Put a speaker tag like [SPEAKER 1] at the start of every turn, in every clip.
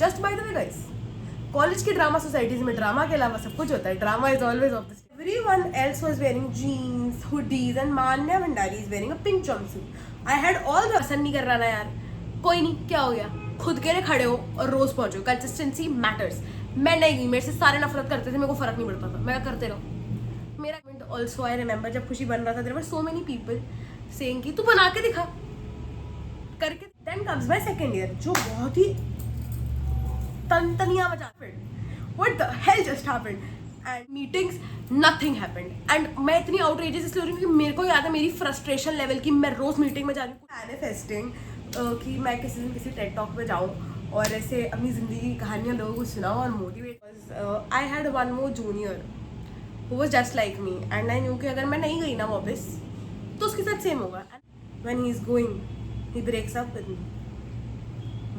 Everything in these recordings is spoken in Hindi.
[SPEAKER 1] Just by the way guys, college की ड्रामा सोसाइटीज में ड्रामा के अलावा सब कुछ होता है. Drama is always of this. Everyone else was wearing jeans, hoodies, and Manya Bhandari is wearing a pink jumpsuit. I had all the पसंद नहीं कर रहा ना यार, कोई नहीं, क्या हो गया, खुद के लिए खड़े हो और रोज पहुंचो. Consistency matters. मैं नहीं गई, मेरे से सारे नफरत करते थे, मेरे को फर्क नहीं पड़ता था, मैं करते रहो. मेरा ऑल्सो आई रिमेंबर जब खुशी बन रहा था, there were so many people saying कि तू बना के दिखा करके. Then comes my second year जो बहुत ही तंतनिया मचा. What the hell just happened and meetings nothing happened. And मैं इतनी आउटरेजियस इसलिए हो रही हूँ क्योंकि मेरे को याद है मेरी फ्रस्ट्रेशन लेवल की. मैं रोज मीटिंग में जा रही हूँ मैनिफेस्टिंग कि मैं किसी दिन किसी टेड टॉक में जाऊँ और ऐसे अपनी जिंदगी की कहानियाँ लोगों को सुनाऊँ और motivate. I had one more junior who was just like me and I knew कि अगर मैं नहीं गई ना वापस तो उसके साथ सेम होगा. When he is going he breaks up with me,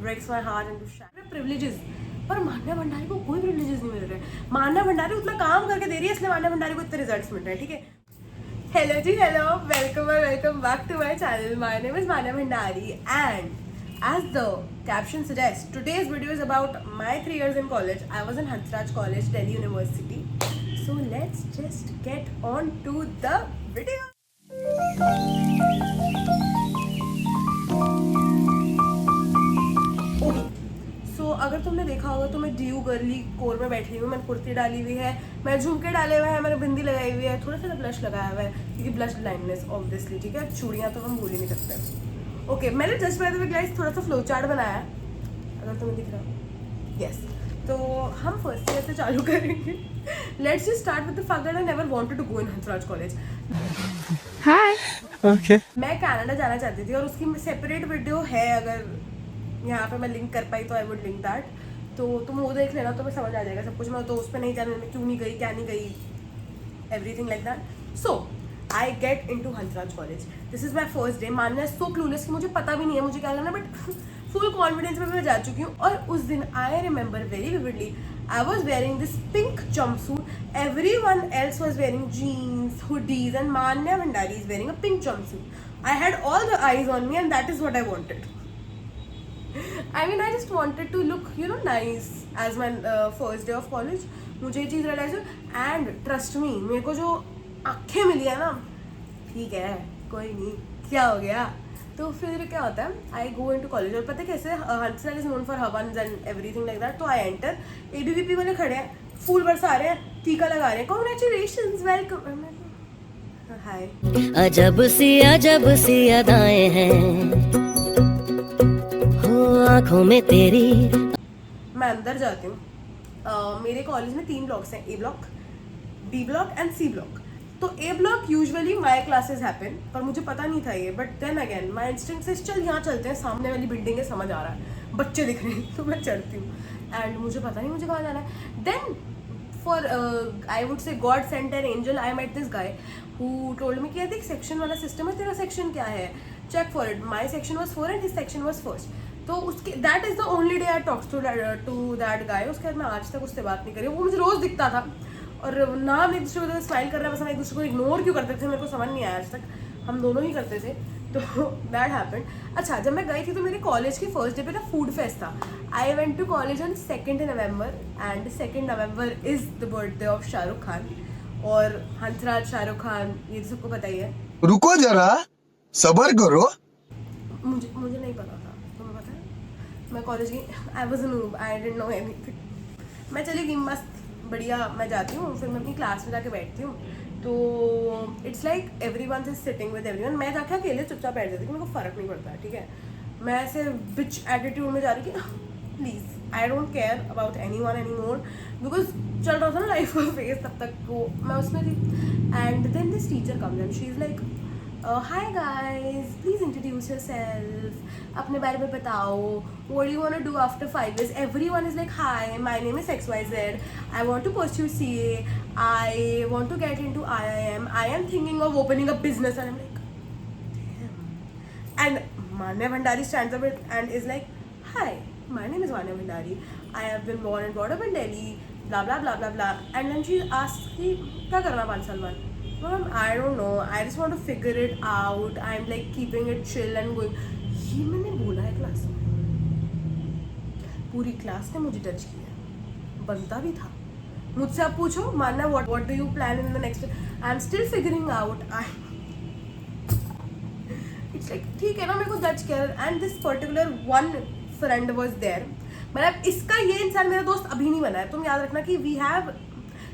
[SPEAKER 1] breaks my heart into shattered. Privileges, पर मान्या भंडारी को कोई प्रिविलेजेस नहीं मिल रहे. मान्या भंडारी उतना काम करके दे रही है इसलिए मान्या भंडारी को इतने रिजल्ट्स मिल रहे हैं. ठीक है. Hello ji, hello, welcome back to my channel. My name is Manya Bhandari and as the caption suggests, today's video is about my 3 years in college. I was in Hansraj College, Delhi University. So let's just get on to the video. अगर तुमने देखा होगा तो मैं ड्यू गर्ली कोर में बैठी हुई हूँ. मैंने कुर्ती डाली हुई है, मैं झुमके डाले हुए हैं, मैंने बिंदी लगाई हुई है, थोड़ा सा ब्लश लगाया हुआ है क्योंकि ब्लश ब्लाइंडनेस ऑब्वियसली. ठीक है, चूड़ियाँ तो हम भूल ही नहीं सकते. ओके, मैंने just by the way guys थोड़ा सा फ्लो चार्ट बनाया है अगर तुम्हें दिख रहा हो. यस, तो हम फर्स्ट ईयर से चालू करेंगे. Let's just start with the fact that I never wanted to go in Hansraj college. Hi, okay. मैं कनाडा जाना चाहती थी और उसकी सेपरेट वीडियो है, अगर यहाँ पे मैं लिंक कर पाई तो आई वुड लिंक दैट. तो तुम वो देख लेना तो मैं समझ आ जाएगा सब कुछ. मैं तो उस पर नहीं जाने में क्यों नहीं गई, क्या नहीं गई, everything like that. So I get in to Hansraj college. This is my first day. Manya so clueless कि मुझे पता भी नहीं है मुझे क्या करना, बट फुल कॉन्फिडेंस में मैं जा चुकी हूँ. और उस दिन I remember very vividly I was wearing this pink jumpsuit. Everyone else was wearing jeans, hoodies, and Manya Bhandari is wearing a pink jumpsuit. I had all the eyes on me and that is what I wanted. I mean, I just wanted to look, you know, nice as my first day of college. मुझे ये चीज़ रियलाइज हुई एंड ट्रस्ट मी, मेरे को जो आँखें मिली है ना, ठीक है कोई नहीं, क्या हो गया. तो फिर क्या होता है, आई गो इनटू कॉलेज और पता है कैसे, Hansraj is known for havans and everything like that. तो आई एंटर, ABVP वाले खड़े हैं, फूल बरसा रहे हैं, टीका लगा रहे हैं, कॉन्ग्रेचुलेशंस, वेलकम. हाय.
[SPEAKER 2] अजब सी अदाएं हैं आँखों में तेरी.
[SPEAKER 1] मैं अंदर जाती हूँ. मेरे कॉलेज में 3 ब्लॉक्स हैं, A block, B block and C block. तो A block usually my classes happen, पर मुझे पता नहीं था ये. But then again my instinct से चल यहाँ चलते हैं, सामने वाली बिल्डिंग है, समझ आ रहा है, बच्चे दिख रहे हैं, तो मैं चढ़ती हूँ. एंड मुझे पता नहीं मुझे कहाँ जाना है. Then for I would say God sent an angel, I met this guy who told me कि देख सेक्शन वाला सिस्टम है, तेरा सेक्शन क्या है, check for it. My section was 4 and his section was first. तो उसके that is the only day I talks to that guy. उसके बाद मैं आज तक उससे बात नहीं करी. वो मुझे रोज दिखता था और ना हम एक दूसरे को स्माइल कर रहे हैं, बस हम एक दूसरे को इग्नोर क्यों करते थे मेरे को समझ नहीं आया आज तक. हम दोनों ही करते थे. तो दैट हैपेंड. अच्छा, जब मैं गई थी तो मेरे कॉलेज की फर्स्ट डे पे ना फूड फेस्ट था. I went to college on 2 November and 2 November is the birthday of Shahrukh Khan. और हंसराज, शाहरुख खान, ये तो सबको पता ही है.
[SPEAKER 3] रुको जरा, सबर करो.
[SPEAKER 1] मुझे नहीं पता था, तुम्हें पता है. मैं कॉलेज गई, I was noob, I didn't know anything. मैं चली गई मस्त बढ़िया. मैं जाती हूँ, फिर मैं अपनी क्लास में जाके बैठती हूँ. तो it's like everyone is sitting with everyone. मैं जाके अकेले चुपचाप बैठ जाती हूँ, मेरे को फर्क नहीं पड़ता. ठीक है, मैं ऐसे बिच एटीट्यूड में जा रही थी, please I don't care about anyone anymore, because चल रहा था ना लाइफ का फेज तब तक, वो मैं उसमें थी. And then this teacher comes and she is like, hi guys, please introduce yourself, अपने बारे में बताओ, what do you want to do after 5 years. Everyone is like, hi, my name is XYZ, I want to pursue CA, I want to get into IIM, I am thinking of opening a business. And I am like, and Manya Bhandari stands up and is like, hi, my name is Manya Bhandari, I have been born and brought up in Delhi, blah blah blah blah blah. And then she asks कि क्या करना 5 साल बाद. Mom, I don't know, I just want to figure it out, I'm like keeping it chill and going. ये मैंने बोला है क्लास में. पूरी क्लास ने मुझे जज किया, बनता भी था। मुझसे आप पूछो, Manya what do you plan in the next, I am still figuring out. It's like ठीक है ना, मेरे को जज किया। And this particular one friend was there, मतलब इसका ये इंसान मेरा दोस्त अभी नहीं बना है। तुम याद रखना कि we have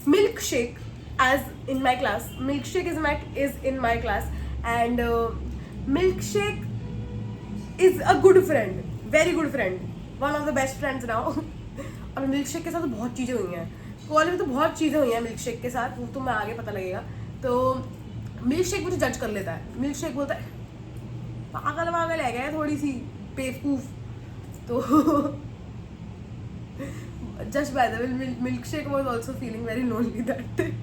[SPEAKER 1] milk shake as in my class, milkshake is in my class, and milkshake is a good friend, very good friend, one of the best friends now। और milkshake के साथ तो बहुत चीज़ें हुई हैं कॉलेज में, तो बहुत चीज़ें हुई हैं milkshake के साथ, वो तुम्हें आगे पता लगेगा। तो milkshake मुझे जज कर लेता है, milkshake बोलता है पागल वागल है क्या, थोड़ी सी बेवकूफ। तो just by the way milkshake was also feeling very lonely that day।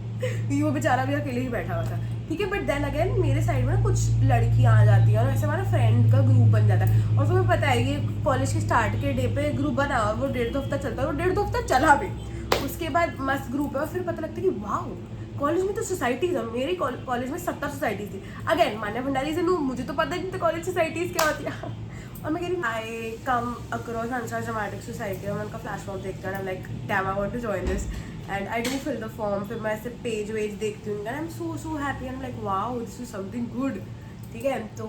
[SPEAKER 1] वो बेचारा भी अकेले ही बैठा हुआ था, ठीक है। बट देन अगेन मेरे साइड में ना कुछ लड़कियां आ जाती हैं और ऐसे हमारा फ्रेंड का ग्रुप बन जाता है। और तुम्हें पता है ये कॉलेज के स्टार्ट के डे पे ग्रुप बना और वो 1.5 हफ्ता चलता है, और 1.5 हफ्ता चला भी। उसके बाद मस्त ग्रुप है और फिर पता लगता है कि वाह कॉलेज में तो सोसाइटीज है। मेरी कॉलेज में 70 सोसाइटीज थी। अगेन मान्या भंडारी से नू, मुझे तो पता ही नहीं था कॉलेज सोसाइटीज क्या होती है। और मैं कह रही I come across Hansa dramatic society, और मैं उनका फ्लैश मॉब देखती हूँ, like damn I want to join this and I do fill the form. फिर मैं ऐसे पेज वेज देखती हूँ, I am so happy, I am like wow this is something good, ठीक है। तो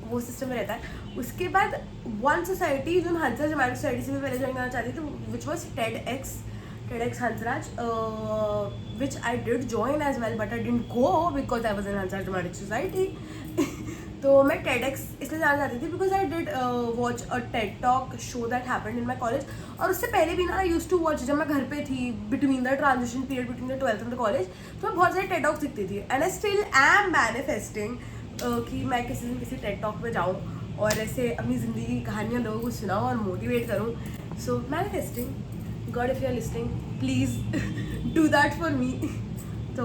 [SPEAKER 1] वो सिस्टम में रहता है। उसके बाद वन सोसाइटी जो हंसा ड्रामेटिक सोसाइटी से मैं पहले ज्वाइन करना चाहती थी, which was TEDx Hansraj, which I did join as well, but I didn't go because I was in Hansa dramatic society. तो मैं TEDx इसलिए जाना चाहती थी because I did watch a TED talk show that happened in my college. और उससे पहले भी ना आई यूज्ड टू वॉच, जब मैं घर पे थी between the transition period between the 12th and the college, तो मैं बहुत सारे टेड टॉक्स दिखती थी। And I still am manifesting कि मैं किसी दिन किसी टेड टॉक में जाऊँ और ऐसे अपनी ज़िंदगी की कहानियाँ लोगों को सुनाऊँ और मोटिवेट करूँ। So manifesting, God if you are listening please do that for me. तो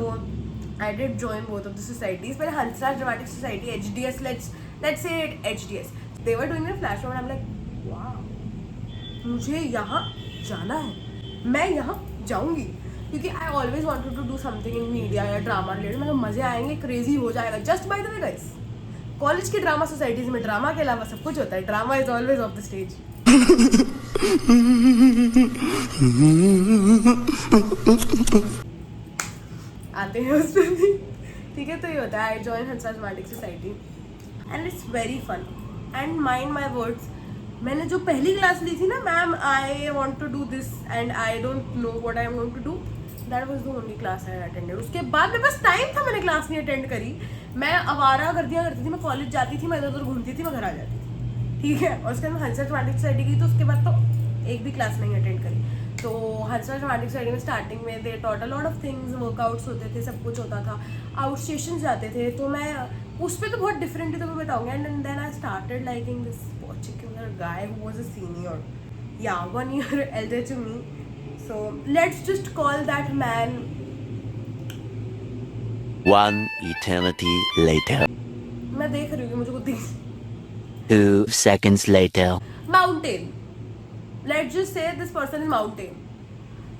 [SPEAKER 1] I did join both of the societies, but Hansraj Dramatic Society, HDS, let's say it HDS, they were doing a flash mob and I'm like, wow, मुझे यहाँ जाना है, मैं यहाँ जाऊँगी, क्योंकि I always wanted to do something in media या ड्रामा रिलेटेड। मतलब मज़े आएंगे, क्रेजी हो जाएगा। Just by the way guys, college की ड्रामा सोसाइटीज में ड्रामा के अलावा सब कुछ होता है। Drama is always of the stage. आते हैं उस पर भी, ठीक है। तो ये होता है, I join Hansa dramatic society and it's very fun. And mind my words, मैंने जो पहली क्लास ली थी ना, ma'am I want to do this and I don't know what I am going to do, that was the only class I attended. उसके बाद मेरे पास टाइम था, मैंने क्लास नहीं अटेंड करी। मैं आवारा गर्दियाँ करती थी, मैं कॉलेज जाती थी, मैं इधर उधर घूमती थी, मैं घर आ जाती थी, ठीक है। और उसके बाद हंसा ड्रामेटिक सोसाइटी की, तो उसके बाद तो एक भी क्लास नहीं अटेंड करी। तो हंसा ड्रामेटिक सोसाइटी में स्टार्टिंग में they taught a lot of things, workouts होते थे, सब कुछ होता था, आउट स्टेशन जाते थे। तो मैं उस पर तो बहुत डिफरेंट ही तो मैं बताऊँगी। And then I started liking this particular guy who was a senior, या 1 year elder to me, so let's just call that man,
[SPEAKER 4] One eternity later.
[SPEAKER 1] मैं देख रही हूँ कि मुझे कुछ दिख
[SPEAKER 4] 2 seconds later.
[SPEAKER 1] Mountain, let's just say this person is mountain,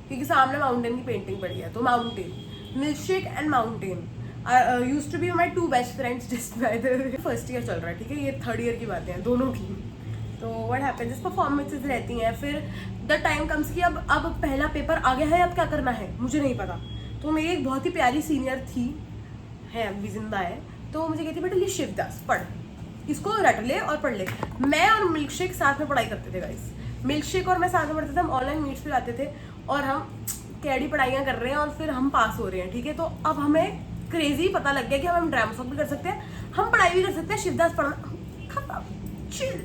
[SPEAKER 1] क्योंकि सामने माउंटेन की पेंटिंग पड़ी है। तो mountain, milkshake and mountain used to be my 2 best friends just by the way. First year चल रहा है, ठीक है, ये 3rd year की बातें हैं दोनों की। तो व्हाट हैपेंस, इस परफॉर्मेंसेज रहती हैं, फिर द टाइम कम्स कि अब पहला पेपर आ गया है, अब क्या करना है मुझे नहीं पता। तो मेरी एक बहुत ही प्यारी सीनियर थी, है अभी जिंदा है, तो मुझे कहती बेटा ये शिवदास पढ़, इसको रट ले और पढ़ ले। मैं और मिल्कशेक साथ में पढ़ाई करते थे गाइस, मिल्कशेक और मैं साथ में पढ़ते थे। हम ऑनलाइन मीट्स पे जाते थे और हम कैडी पढ़ाइयाँ कर रहे हैं और फिर हम पास हो रहे हैं, ठीक है। तो अब हमें क्रेजी पता लग गया कि हम ड्रामा सॉन्ग भी कर सकते हैं, हम पढ़ाई भी कर सकते हैं, शिवदास पढ़ना खत्म, चिल,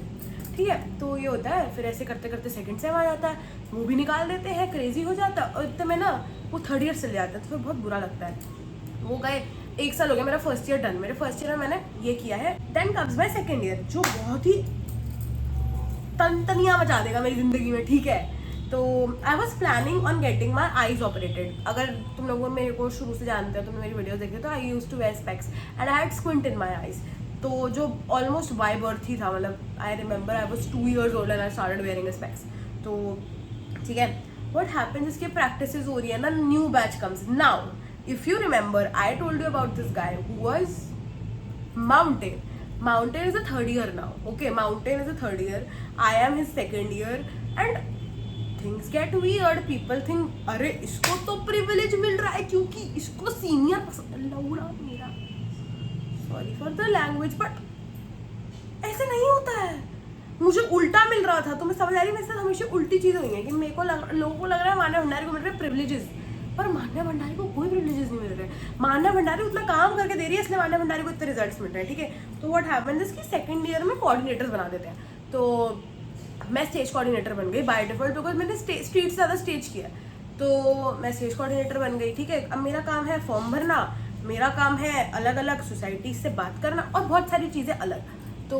[SPEAKER 1] ठीक है। तो ये होता है, फिर ऐसे करते करते सेकंड सेम आ जाता है, वो भी निकाल देते हैं, क्रेजी हो जाता है, और इतने में ना वो 3rd year चले जाता है, तो फिर बहुत बुरा लगता है। वो गए, 1 साल हो गया मेरा फर्स्ट ईयर डन, मेरे फर्स्ट ईयर में मैंने ये किया है। Then comes my second year, जो बहुत ही तनतनियाँ मचा देगा मेरी जिंदगी में, ठीक है। तो I was planning on getting my eyes operated. अगर तुम लोग मेरे को शुरू से जानते हो, तुमने मेरी वीडियोस देखते हो, तो I use to wear specs and I had squint in my eyes. तो जो ऑलमोस्ट बाय बर्थ ही था, मतलब I remember I was 2 years old and I started wearing specs. तो ठीक है, व्हाट हैपेंस, इसकी प्रैक्टिसेस हो रही है ना, new batch comes now. If you remember I told you about this guy who was mountain. Mountain is a 3rd year now. Okay, Mountain is a 3rd year. I am his 2nd year. And things get weird, people think अरे इसको तो प्रिविलेज मिल रहा है क्योंकि इसको सीनियर पसंद, लौड़ा मेरा, sorry for the language, but ऐसे नहीं होता है। मुझे उल्टा मिल रहा था, तो मैं समझ आ रही, मेरे साथ हमेशा उल्टी चीज़ हुई है कि मेरे को लोगों को लग रहा है मान्या भंडारी को मिल रहे प्रिविलेजेस, पर मान्या भंडारी को कोई प्रिविलेजेस नहीं मिल रहे। मान्या भंडारी उतना काम करके दे रही है, इसलिए मान्या भंडारी को इतने रिजल्ट्स मिल रहे हैं, ठीक है। तो व्हाट हैपेंस इज कि सेकंड ईयर में कोऑर्डिनेटर्स बना देते हैं, तो मैं स्टेज कोऑर्डिनेटर बन गई बाय डिफॉल्ट, बिकॉज मैंने स्ट्रीट से ज़्यादा स्टेज किया, तो मैं स्टेज कोऑर्डिनेटर बन गई, ठीक है। अब मेरा काम है फॉर्म भरना, मेरा काम है अलग अलग सोसाइटी से बात करना और बहुत सारी चीज़ें अलग, तो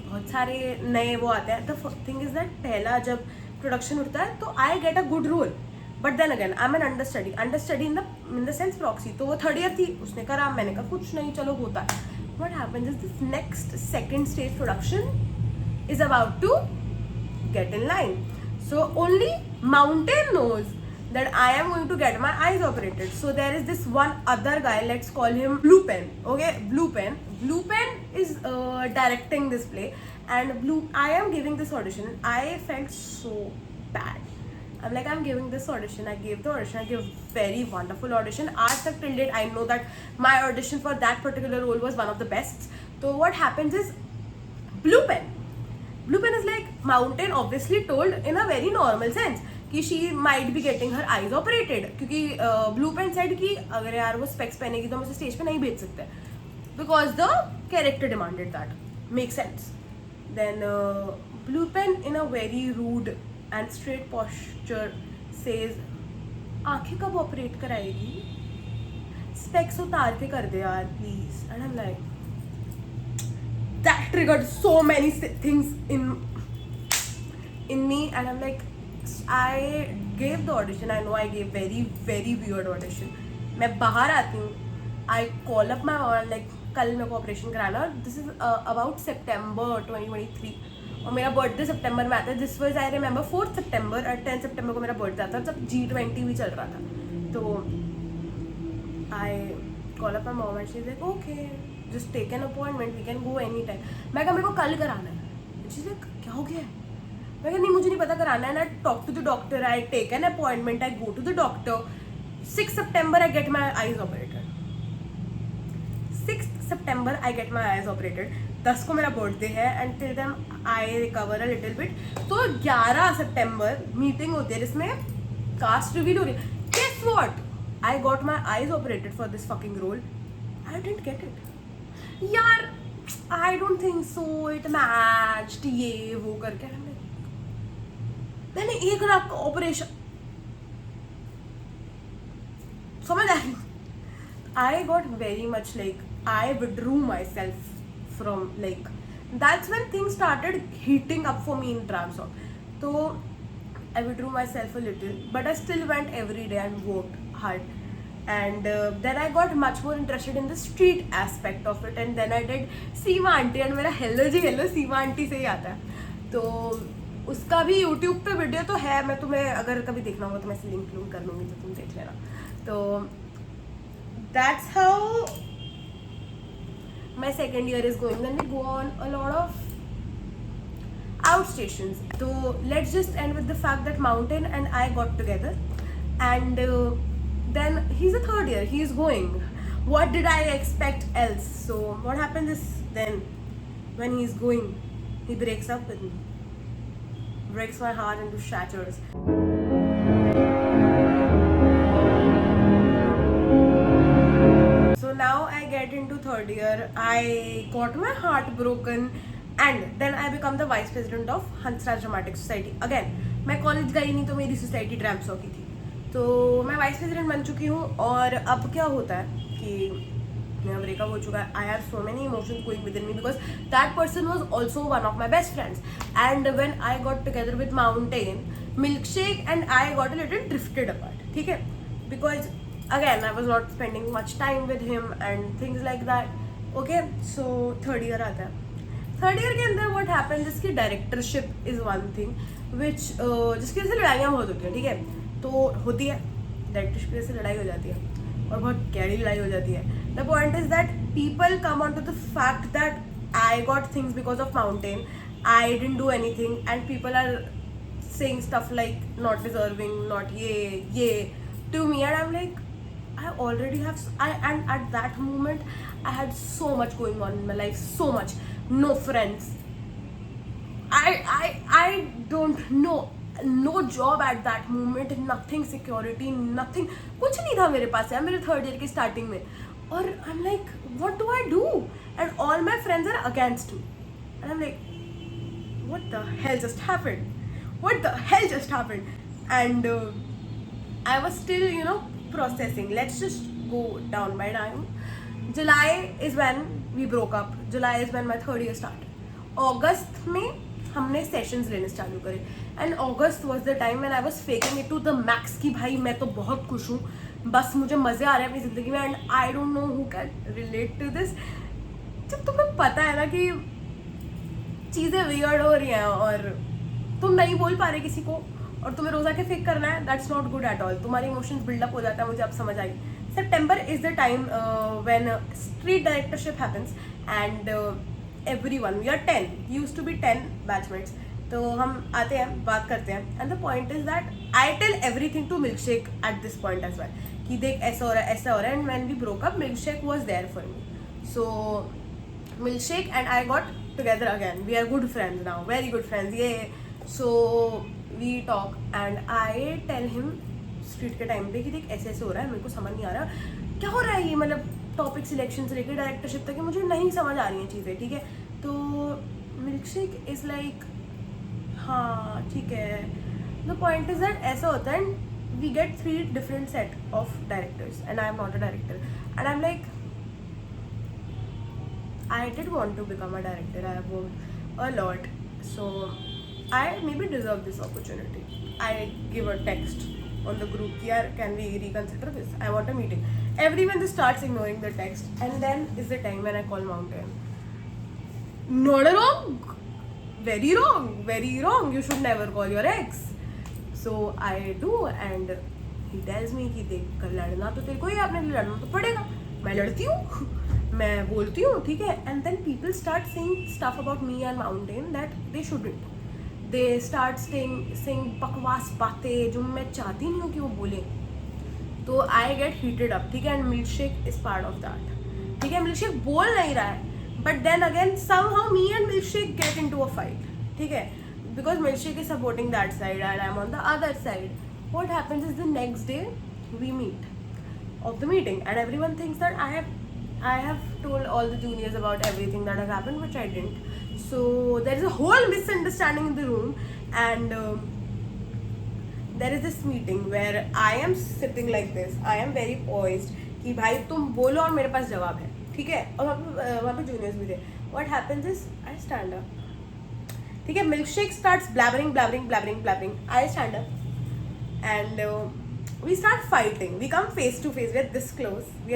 [SPEAKER 1] बहुत सारे नए वो आते हैं। द थिंग इज दैट पहला जब प्रोडक्शन उठता है तो I get a good role, but then again I am an understudy in the sense proxy, तो वो थर्ड ईयर थी, उसने करा, मैंने कहा कुछ नहीं चलो होता है। What happens is this next second stage production is about to get in line, so only Mountain knows that I am going to get my eyes operated. So there is this one other guy, let's call him Blue Pen, okay, Blue Pen is directing this play, and I am giving this audition. I felt so bad. I'm like, I'm giving this audition, I gave the audition, I gave very wonderful audition, आज तक till date I know that my audition for that particular role was one of the best. So what happens is Blue Pen is like, Mountain obviously told in a very normal sense कि she might be getting her eyes operated, क्योंकि Blue Pen said कि अगर यार वो स्पेक्स पहनेगी तो हम उसे स्टेज पे नहीं भेज सकते, because the character demanded that, makes sense. Then Blue Pen in a very rude and straight posture says, आंखें कब ऑपरेट कराएगी, स्पेक्स उतार के कर दे यार please. And I am like, that triggered so many things in me, and I'm like, I gave the audition, I know I gave very very weird audition, मैं बाहर आती हूँ, I call up my mom like कल मेरे को ऑपरेशन कराना, और दिस इज अबाउट सितंबर 2023, और मेरा बर्थडे सितंबर में आता है। दिस वाज आई रिमेंबर 4 सितंबर और 10 सितंबर को मेरा बर्थडे आता है, जब G20 भी चल रहा था। तो I call up my mom and she is like okay just take an appointment, we can go any time. मैं कहा मेरे को कल कराना है। शी लाइक क्या हो गया है? मैं कहा नहीं मुझे नहीं पता, कराना है ना। Talk to the doctor, I take an appointment, I go to the doctor. 6 September I get my eyes operated. 6 September I get my eyes operated. 10 को मेरा बर्थडे है and till then I recover a little bit. तो 11 सितंबर मीटिंग होती है जिसमें कास्ट रिवील हो रही है। Guess what, I got my eyes operated for this fucking role. I didn't get it यार, I don't think so, it matched, ये वो करके मैंने 1 लाख का ऑपरेशन, समझ आ रही। I got very much like, I withdrew myself from like, that's when things started heating up for me in Tramsong. So I withdrew myself a little, but I still went every day and worked hard. And then I got much more interested in the street aspect of it, and then I did Seema aunty, and मेरा हेलो जी हेलो सीमा आंटी से ही आता है। तो उसका भी यूट्यूब पे वीडियो तो है, मैं तुम्हें अगर कभी देखना होगा तो मैं इसे लिंक कर लूँगी तो तुम देख लेना। तो that's how my second year is going. Then we go on a lot of outstations. So let's just end with the fact that Mountain and I got together, and then he's a third year, he is going. What did I expect else? So what happens is then when he's going, he breaks up with me, breaks my heart into shatters. So now I get into third year, I got my heart broken, and then I become the vice president of Hansraj Dramatic Society. Again, मैं कॉलेज गई नहीं तो मेरी सोसाइटी ड्रामसो की थी, तो मैं वाइस प्रेसिडेंट बन चुकी हूँ। और अब क्या होता है कि मेरा ब्रेकअप हो चुका है। I have so many emotions going with in me because that person was also one of my best friends, and when I got together with mountain, milkshake and I got a little drifted apart, ठीक है, because again I was not spending much time with him and things like that. Okay, so third year आता है। थर्ड ईयर के अंदर what happens, जिसकी directorship is one thing which जिसकी वजह से लड़ाइयाँ बहुत होती हैं, ठीक है, तो होती है डायरेक्टरशिप की वजह से लड़ाई हो जाती है और बहुत गहरी लड़ाई हो जाती है। The point is that people come on to the fact that I got things because of mountain, I didn't do anything, and people are saying stuff like not deserving, not ye to me, and I'm like, I already have, and at that moment I had so much going on in my life, so much, no friends, I don't know, no job at that moment, nothing, security, nothing, कुछ नहीं था मेरे पास यार, मेरे थर्ड ईयर की स्टार्टिंग में, और I'm like, what do I do? And all my friends are against me, and I'm like, what the hell just happened? What the hell just happened? And I was still, you know, processing. Let's just go down by time. July is when we broke up. July is when my third year started. August में हमने सेशंस लेने चालू करे, and August was the time when I was faking it to the max कि भाई मैं तो बहुत खुश हूँ, बस मुझे मज़े आ रहे हैं अपनी ज़िंदगी में, and I don't know who can relate to this. जब तुम्हें पता है ना कि चीज़ें वियर्ड हो रही हैं और तुम नहीं बोल पा रहे किसी को और तुम्हें रोज़ा के फेक करना है, that's not good at all. तुम्हारे इमोशंस बिल्डअप हो जाता है, मुझे अब समझ आई. September is the time when street directorship happens, and everyone, we are 10, used to be 10 batchmates, तो हम आते हैं, बात करते हैं, and the point is that I tell everything to Milkshake at this point as well, कि देख ऐसा हो रहा है, ऐसा हो रहा है. And when we broke up, Milkshake was there for me. So Milkshake and I got together again. We are good friends now, very good friends. Yeah. So we talk and I tell him street के टाइम पे कि देख ऐसे ऐसे हो रहा है, मेरे को समझ नहीं आ रहा क्या हो रहा है, ये मतलब टॉपिक सिलेक्शन से लेकर डायरेक्टरशिप तक मुझे नहीं समझ आ रही हैं चीज़ें, ठीक है. तो मिल्कशेक इज़ लाइक हाँ ठीक है. द पॉइंट इज दैट ऐसा होता है, we get 3 different set of directors and I am not a director, and I am like I did want to become a director, I have worked a lot, so I may be deserve this opportunity. I give a text on the group, yeah, can we reconsider this, I want a meeting. Everyone just starts ignoring the text, and then is the time when I call Mountain. Not wrong, very wrong, very wrong, you should never call your ex. So I do, and he tells me कि देख कर लड़ना तो तेरे को ही, आपने लड़ना तो पड़ेगा, मैं लड़ती हूँ, मैं बोलती हूँ, ठीक है. And then people start saying stuff about me and Mountain that they shouldn't. They start saying बकवास बातें जो मैं चाहती नहीं हूँ कि वो बोले, तो आई गेट हीटेड अप, ठीक है. And milkshake is part of that, ठीक है. मिल्कशेक बोल नहीं रहा है, but then again somehow me and milkshake get into a fight, ठीक है, because milkshake is supporting that side and I am on the other side. What happens is the next day we meet of the meeting, and everyone thinks that I have told all the juniors about everything that has happened, which I didn't. So there is a whole misunderstanding in the room, and there is this meeting where I am sitting like this. I am very poised कि भाई तुम बोलो और मेरे पास जवाब है, ठीक है. और वहाँ पे juniors भी थे. What happens is I stand up, ठीक है. Milkshake starts blabbering. I stand up, and we start fighting. We come face to face. We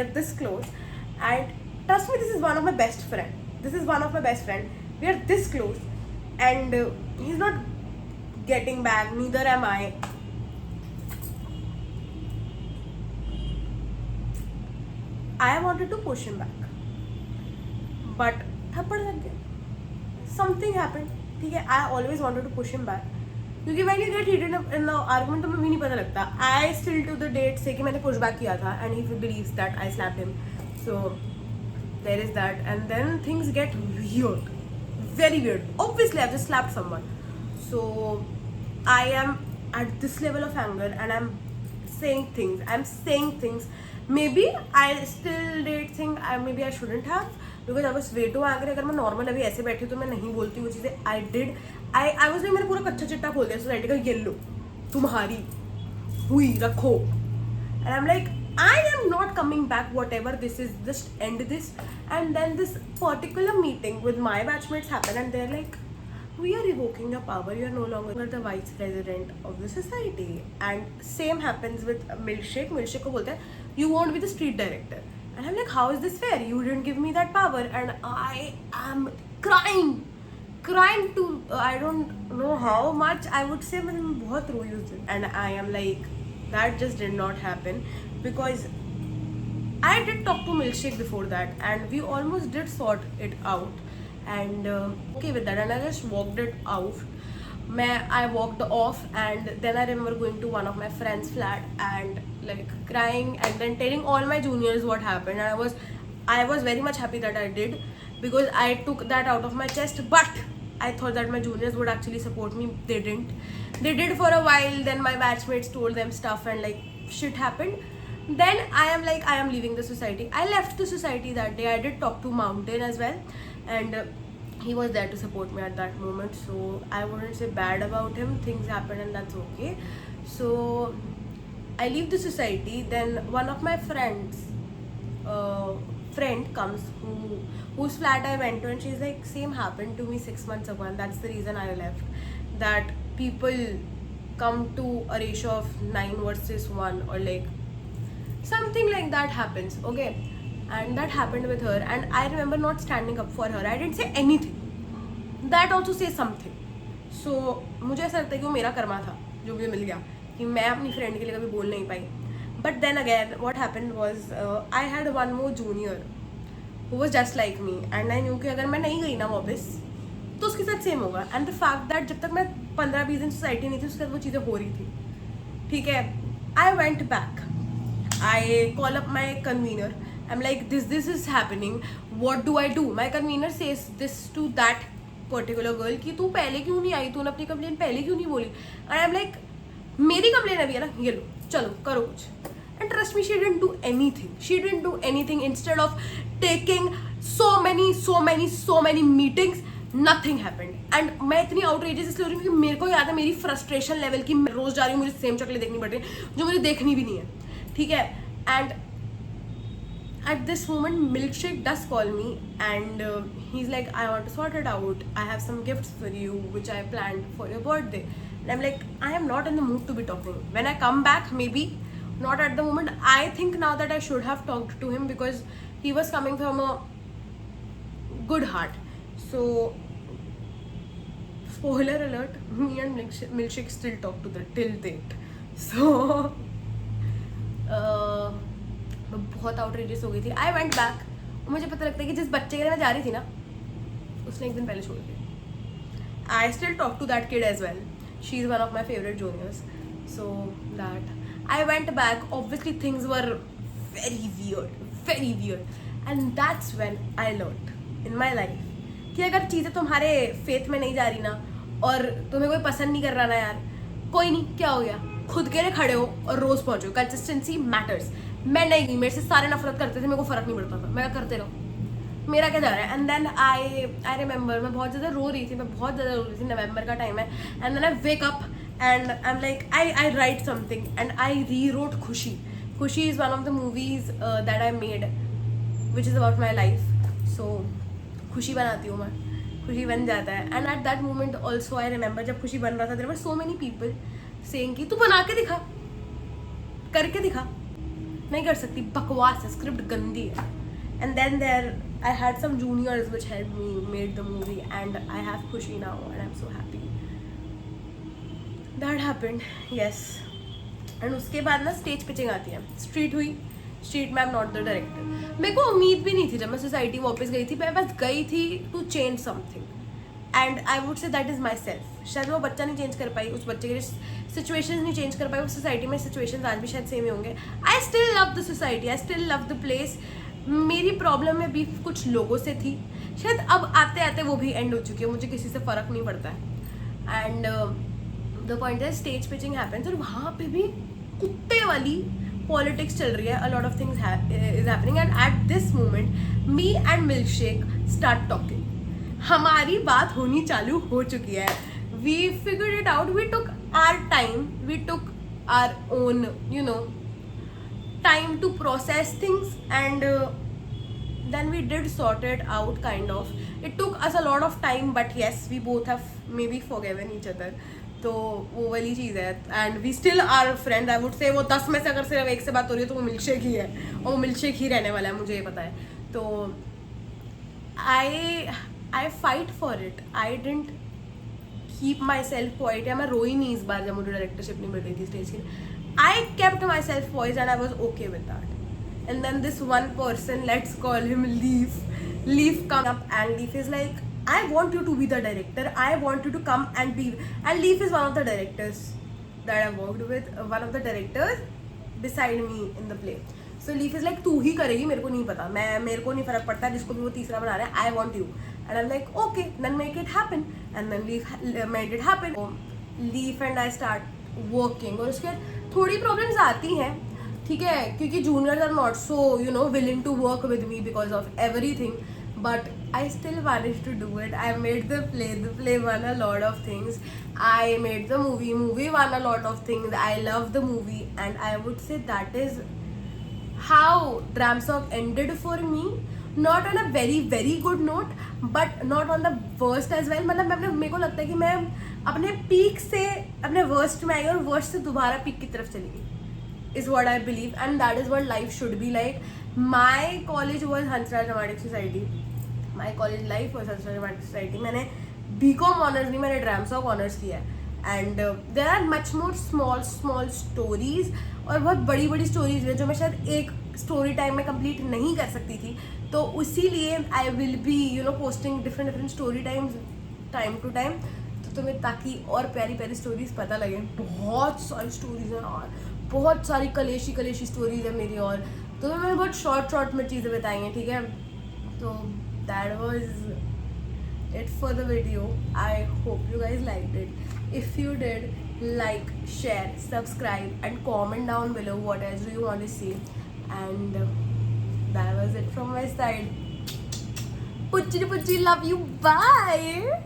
[SPEAKER 1] are this close. And trust me, this is one of my best friend. We are this close, and he's not getting back. Neither am I. I wanted to push him back, but थप्पड़ लग गया. Something happened. ठीक है. I always wanted to push him back. क्योंकि when you get heated in the argument तो मुझे भी नहीं पता लगता. I still to the date say कि मैंने push back किया था, and he believes that I slapped him. So there is that, and then things get weird, very weird. Obviously I've just slapped someone, so I am at this level of anger and I'm saying things. Maybe I still did think maybe I shouldn't have, because I was way too angry. अगर मैं normal अभी ऐसे बैठी तो मैं नहीं बोलती वो चीज़ें. I was like मैंने पूरा कच्चा चिट्टा खोल दिया सोसाइटी का, ये लो तुम्हारी हुई रखो, and I'm like I am not coming back, whatever this is, just end this. And then this particular meeting with my batchmates happened, and they're like, we are revoking your power, you are no longer the vice president of the society. And same happens with Milkshake को बोलते हैं you won't be the street director, and I'm like, how is this fair, you didn't give me that power. And I am crying to I don't know how much, I would say मैंने बहुत रोई उस दिन. And I am like, that just did not happen, because I did talk to Milkshake before that, and we almost did sort it out, and okay with that, and I just walked it out. I walked off, and then I remember going to one of my friend's flat and like crying and then telling all my juniors what happened. And I was very much happy that I did, because I took that out of my chest. But I thought that my juniors would actually support me. They didn't. They did for a while. Then my batchmates told them stuff and like shit happened. Then I am like, I am leaving the society. I left the society that day. I did talk to Mountain as well, and he was there to support me at that moment. So I wouldn't say bad about him. Things happen and that's okay. So I leave the society. Then one of my friends friend comes whose flat I went to, and she's like, same happened to me 6 months ago, and that's the reason I left. That people come to a ratio of 9 versus 1, or like something like that happens, okay? And that happened with her, and I remember not standing up for her. I didn't say anything. That also says something. So मुझे ऐसा लगता है कि वो मेरा कर्मा था जो मुझे मिल गया, कि मैं अपनी फ्रेंड के लिए कभी बोल नहीं पाई. But then again, what happened was I had one more junior who was just like me, and I knew कि अगर मैं नहीं गई ना वापस तो उसके साथ सेम होगा. And the fact that जब तक मैं 15-20 दिन सोसाइटी नहीं थी उसके साथ वो चीज़ें हो रही थी, ठीक है. I went back. I call up my convener. I'm like, this is happening. What do I do? My convener says this to that particular girl कि तू पहले क्यों नहीं आई, तूने अपनी कंप्लेन पहले क्यों नहीं बोली. And I'm like, मेरी कंप्लेन अभी है ना, ये लो, चलो करो कुछ. And trust me, she didn't do anything. She didn't do anything. Instead of taking so many meetings, nothing happened. And मैं इतनी outrageous इसलिए हो रही हूँ क्योंकि मेरे को याद है मेरी frustration level की. मैं रोज जा रही हूँ, मुझे सेम शक्लें देखनी पड़ रही है जो मुझे देखनी भी नहीं है, ठीक है. And at this moment, Milkshake does call me, and he's like, I want to sort it out. I have some gifts for you which I planned for your birthday. And I'm like, I am not in the mood to be talking. When I come back, maybe. Not at the moment. I think now that I should have talked to him, because he was coming from a good heart. So, spoiler alert, me and Milkshake still talk to till date. So, मैं बहुत outrageous हो गई थी. I went back. मुझे पता लगता है कि जिस बच्चे के लिए मैं जा रही थी ना, उसने एक दिन पहले छोड़ दिया. I still talk to that kid as well. She's one of my favorite juniors. So that I went back. Obviously things were very weird. And that's when I learned in my life कि अगर चीज़ें तुम्हारे फेथ में नहीं जा रही ना, और तुम्हें कोई पसंद नहीं कर रहा ना यार, कोई नहीं, क्या हो गया, खुद के लिए खड़े हो और रोज पहुंचो. Consistency matters. मैं नहीं गई, मेरे से सारे नफरत करते थे, मेरे को फर्क नहीं पड़ता था, मैं करते रहो, मेरा क्या जा रहा है. एंड देन आई रिमेंबर मैं बहुत ज़्यादा रो रही थी. नवंबर का टाइम है. And then I wake up and I'm like, I write something, and I rewrote Khushi. Khushi is one of the movies that I made, which is about my life. So खुशी बनाती हूँ मैं, खुशी बन जाता है. And at that moment also I remember जब खुशी बन रहा था, there were so many people saying कि तू बना के दिखा, करके दिखा. नहीं कर सकती, बकवास है, स्क्रिप्ट गंदी है. And then I had some juniors which helped me made the movie, and I have Khushi now, and I'm so happy. That happened, yes. And उसके बाद ना स्टेज पिचिंग आती है. स्ट्रीट हुई. स्ट्रीट में आई एम नॉट द डायरेक्टर. मेरे को उम्मीद भी नहीं थी जब मैं सोसाइटी वापस गई थी. मैं बस गई थी to change something, and I would say that is myself. शायद वो बच्चा नहीं चेंज कर पाई, उस बच्चे के सिचुएशंस नहीं चेंज कर पाई. उस सोसाइटी में सिचुएशंस आज भी शायद सेम ही होंगे. I still love the society, I still love the place. मेरी प्रॉब्लम में भी कुछ लोगों से थी, शायद अब आते आते वो भी एंड हो चुकी है. मुझे किसी से फ़र्क नहीं पड़ता है. एंड द पॉइंट है स्टेज पिचिंग हैपेंस, और वहाँ पे भी कुत्ते वाली पॉलिटिक्स चल रही है. A lot of things is happening, and at this moment me and milkshake start talking. हमारी बात होनी चालू हो चुकी है. We figured it out. We took our time, we took our own time to process things, and then we did sort it out kind of. It took us a lot of time, but yes, we both have maybe forgiven each other. तो वो वाली चीज़ है. And we still are friend. I would say वो 10 में से अगर सिर्फ एक से बात हो रही है तो वो मिल्कशेक ही है, और वो मिल्कशेक ही रहने वाला है, मुझे ये पता है. तो आई fight for it. I didn't keep my self quite. या मैं रोई नहीं इस बार जब मुझे डायरेक्टरशिप नहीं मिल रही थी स्टेज की. I kept myself poised, and I was okay with that. And then this one person, let's call him Leaf come up, and Leaf is like, I want you to be the director. I want you to come and be. And Leaf is one of the directors that I worked with. One of the directors beside me in the play. So Leaf is like, तू ही करेगी, मेरे को नहीं पता, मेरे को नहीं फर्क पड़ता, जिसको भी वो तीसरा बना रहा है, I want you. And I'm like, okay, then make it happen. And then Leaf made it happen. So, Leaf and I start working. और उसके थोड़ी प्रॉब्लम्स आती हैं, ठीक है, क्योंकि juniors are not so willing to work with me because of everything. But I still managed to do it. I made the play won a lot of things. I made the movie won a lot of things. I love the movie, and I would say that is how Dramsok ended for me. Not on a very very good note, but not on the worst as well. मतलब मेरे को लगता है कि मैं अपने पीक से अपने वर्स्ट में आई और वर्स्ट से दोबारा पीक की तरफ चली गई, is what I believe, and that is what life should be like. My college was Hansraj Dramatic Society. My college life was Hansraj Dramatic Society. मैंने BCom ऑनर्स नहीं, मैंने Dramsok ऑनर्स किया है. And there are much more small stories, और बहुत बड़ी बड़ी स्टोरीज हैं जो मैं शायद एक स्टोरी टाइम में कंप्लीट नहीं कर सकती थी. तो इसीलिए I will be posting different story time to time, तो तुम्हें ताकि और प्यारी प्यारी स्टोरीज पता लगे. बहुत सारी स्टोरीज हैं और बहुत सारी कलेशी स्टोरीज है मेरी, और तो मैंने बहुत शॉर्ट में चीज़ें बताई हैं, ठीक है. तो that was it for the video. I hope you guys liked it. If you did, like, share, subscribe and comment down below what else do you want to see. And that was it from my side. Puchi love you, bye.